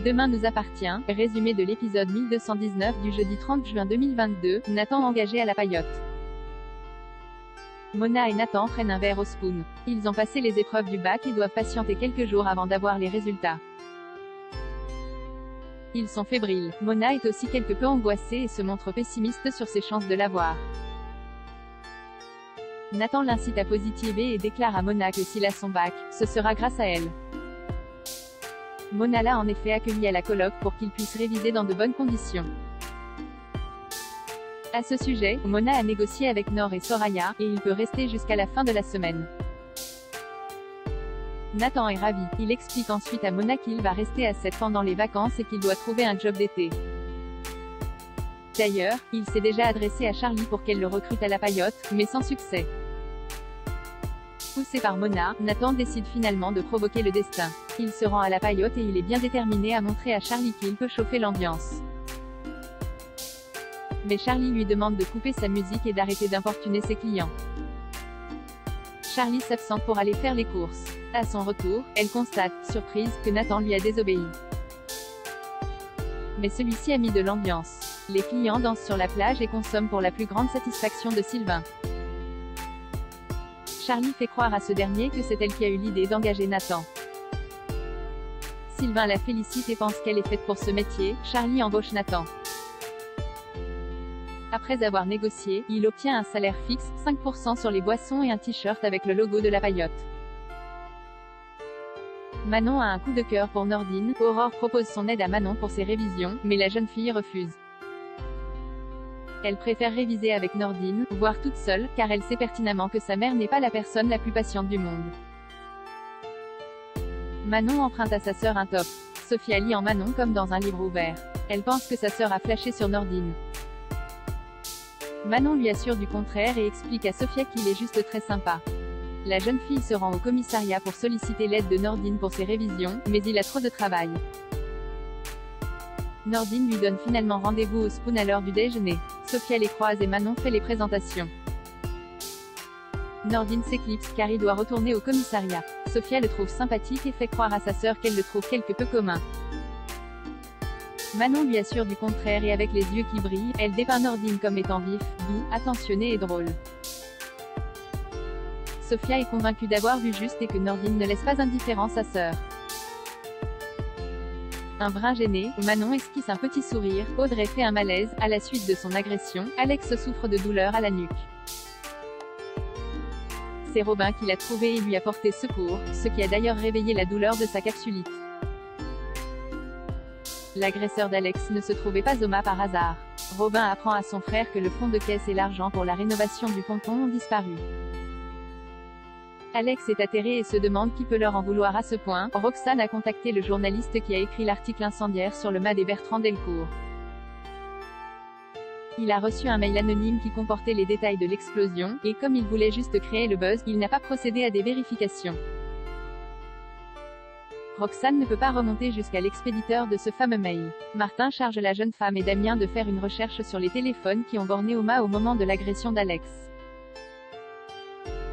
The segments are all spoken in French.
Demain nous appartient, résumé de l'épisode 1219 du jeudi 30 juin 2022, Nathan engagé à la paillote. Mona et Nathan prennent un verre au spoon. Ils ont passé les épreuves du bac et doivent patienter quelques jours avant d'avoir les résultats. Ils sont fébriles. Mona est aussi quelque peu angoissée et se montre pessimiste sur ses chances de l'avoir. Nathan l'incite à positiver et déclare à Mona que s'il a son bac, ce sera grâce à elle. Mona l'a en effet accueilli à la coloc pour qu'il puisse réviser dans de bonnes conditions. À ce sujet, Mona a négocié avec Nor et Soraya, et il peut rester jusqu'à la fin de la semaine. Nathan est ravi. Il explique ensuite à Mona qu'il va rester à 7 pendant les vacances et qu'il doit trouver un job d'été. D'ailleurs, il s'est déjà adressé à Charlie pour qu'elle le recrute à la paillote, mais sans succès. Poussé par Mona, Nathan décide finalement de provoquer le destin. Il se rend à la paillote et il est bien déterminé à montrer à Charlie qu'il peut chauffer l'ambiance. Mais Charlie lui demande de couper sa musique et d'arrêter d'importuner ses clients. Charlie s'absente pour aller faire les courses. À son retour, elle constate, surprise, que Nathan lui a désobéi. Mais celui-ci a mis de l'ambiance. Les clients dansent sur la plage et consomment pour la plus grande satisfaction de Sylvain. Charlie fait croire à ce dernier que c'est elle qui a eu l'idée d'engager Nathan. Sylvain la félicite et pense qu'elle est faite pour ce métier. Charlie embauche Nathan. Après avoir négocié, il obtient un salaire fixe, 5% sur les boissons et un t-shirt avec le logo de la paillote. Manon a un coup de cœur pour Nordine. Aurore propose son aide à Manon pour ses révisions, mais la jeune fille refuse. Elle préfère réviser avec Nordine, voire toute seule, car elle sait pertinemment que sa mère n'est pas la personne la plus patiente du monde. Manon emprunte à sa sœur un top. Sophia lit en Manon comme dans un livre ouvert. Elle pense que sa sœur a flashé sur Nordine. Manon lui assure du contraire et explique à Sophia qu'il est juste très sympa. La jeune fille se rend au commissariat pour solliciter l'aide de Nordine pour ses révisions, mais il a trop de travail. Nordine lui donne finalement rendez-vous au spoon à l'heure du déjeuner. Sophia les croise et Manon fait les présentations. Nordine s'éclipse car il doit retourner au commissariat. Sophia le trouve sympathique et fait croire à sa sœur qu'elle le trouve quelque peu commun. Manon lui assure du contraire et avec les yeux qui brillent, elle dépeint Nordine comme étant vif, doux, attentionné et drôle. Sophia est convaincue d'avoir vu juste et que Nordine ne laisse pas indifférent sa sœur. Un brin gêné, Manon esquisse un petit sourire, Audrey fait un malaise, à la suite de son agression, Alex souffre de douleur à la nuque. C'est Robin qui l'a trouvé et lui a porté secours, ce qui a d'ailleurs réveillé la douleur de sa capsulite. L'agresseur d'Alex ne se trouvait pas au mât par hasard. Robin apprend à son frère que le fonds de caisse et l'argent pour la rénovation du ponton ont disparu. Alex est atterré et se demande qui peut leur en vouloir à ce point. Roxane a contacté le journaliste qui a écrit l'article incendiaire sur le mât des Bertrand Delcourt. Il a reçu un mail anonyme qui comportait les détails de l'explosion, et comme il voulait juste créer le buzz, il n'a pas procédé à des vérifications. Roxane ne peut pas remonter jusqu'à l'expéditeur de ce fameux mail. Martin charge la jeune femme et Damien de faire une recherche sur les téléphones qui ont borné au mât au moment de l'agression d'Alex.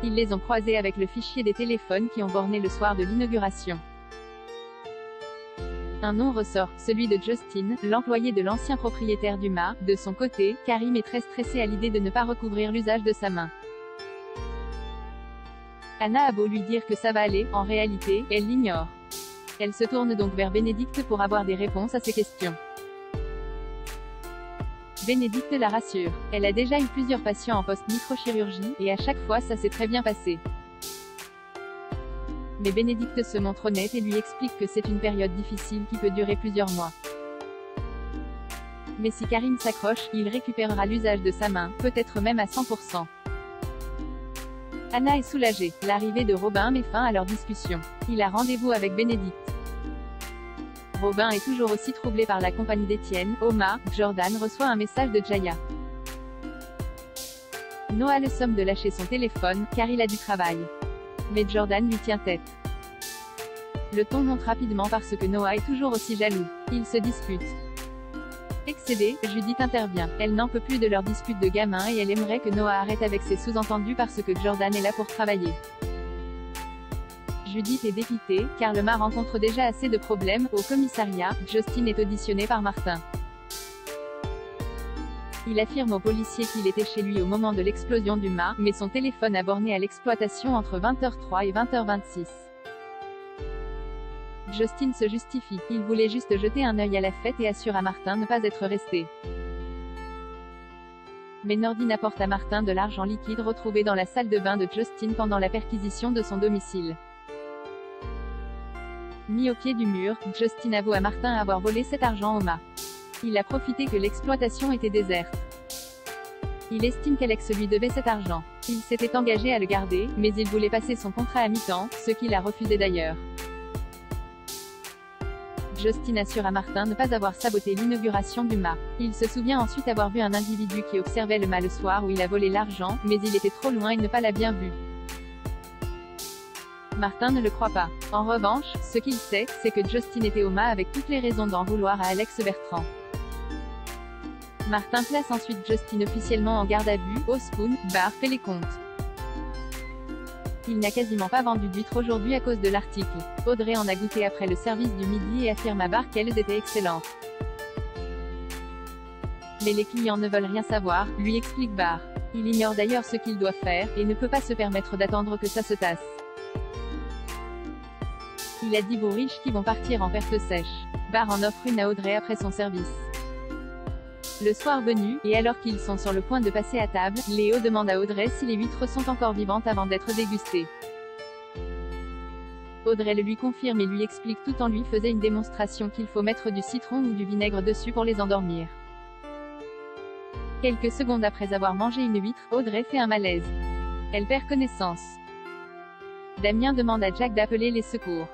Ils les ont croisés avec le fichier des téléphones qui ont borné le soir de l'inauguration. Un nom ressort, celui de Justin, l'employé de l'ancien propriétaire du mât. De son côté, Karim est très stressé à l'idée de ne pas recouvrir l'usage de sa main. Anna a beau lui dire que ça va aller, en réalité, elle l'ignore. Elle se tourne donc vers Bénédicte pour avoir des réponses à ses questions. Bénédicte la rassure. Elle a déjà eu plusieurs patients en post-microchirurgie, et à chaque fois ça s'est très bien passé. Mais Bénédicte se montre honnête et lui explique que c'est une période difficile qui peut durer plusieurs mois. Mais si Karim s'accroche, il récupérera l'usage de sa main, peut-être même à 100%. Anna est soulagée. L'arrivée de Robin met fin à leur discussion. Il a rendez-vous avec Bénédicte. Robin est toujours aussi troublé par la compagnie d'Étienne. Au mât, Jordan reçoit un message de Jaya. Noah le somme de lâcher son téléphone, car il a du travail. Mais Jordan lui tient tête. Le ton monte rapidement parce que Noah est toujours aussi jaloux. Ils se disputent. Excédée, Judith intervient. Elle n'en peut plus de leur dispute de gamin et elle aimerait que Noah arrête avec ses sous-entendus parce que Jordan est là pour travailler. Judith est dépitée, car le mât rencontre déjà assez de problèmes. Au commissariat, Justin est auditionné par Martin. Il affirme aux policiers qu'il était chez lui au moment de l'explosion du mât, mais son téléphone a borné à l'exploitation entre 20h03 et 20h26. Justin se justifie. Il voulait juste jeter un œil à la fête et assure à Martin ne pas être resté. Mais Nordine apporte à Martin de l'argent liquide retrouvé dans la salle de bain de Justin pendant la perquisition de son domicile. Mis au pied du mur, Justin avoue à Martin avoir volé cet argent au mât. Il a profité que l'exploitation était déserte. Il estime qu'Alex lui devait cet argent. Il s'était engagé à le garder, mais il voulait passer son contrat à mi-temps, ce qu'il a refusé d'ailleurs. Justin assure à Martin ne pas avoir saboté l'inauguration du mât. Il se souvient ensuite avoir vu un individu qui observait le mât le soir où il a volé l'argent, mais il était trop loin et ne pas l'a bien vu. Martin ne le croit pas. En revanche, ce qu'il sait, c'est que Justin était au mât avec toutes les raisons d'en vouloir à Alex Bertrand. Martin place ensuite Justin officiellement en garde à vue. Au Spoon, Bar fait les comptes. Il n'a quasiment pas vendu d'huîtres aujourd'hui à cause de l'article. Audrey en a goûté après le service du midi et affirme à Bar qu'elles étaient excellentes. Mais les clients ne veulent rien savoir, lui explique Bar. Il ignore d'ailleurs ce qu'il doit faire, et ne peut pas se permettre d'attendre que ça se tasse. Il a 10 bourriches qui vont partir en perte sèche. Bar en offre une à Audrey après son service. Le soir venu, et alors qu'ils sont sur le point de passer à table, Léo demande à Audrey si les huîtres sont encore vivantes avant d'être dégustées. Audrey le lui confirme et lui explique tout en lui faisant une démonstration qu'il faut mettre du citron ou du vinaigre dessus pour les endormir. Quelques secondes après avoir mangé une huître, Audrey fait un malaise. Elle perd connaissance. Damien demande à Jack d'appeler les secours.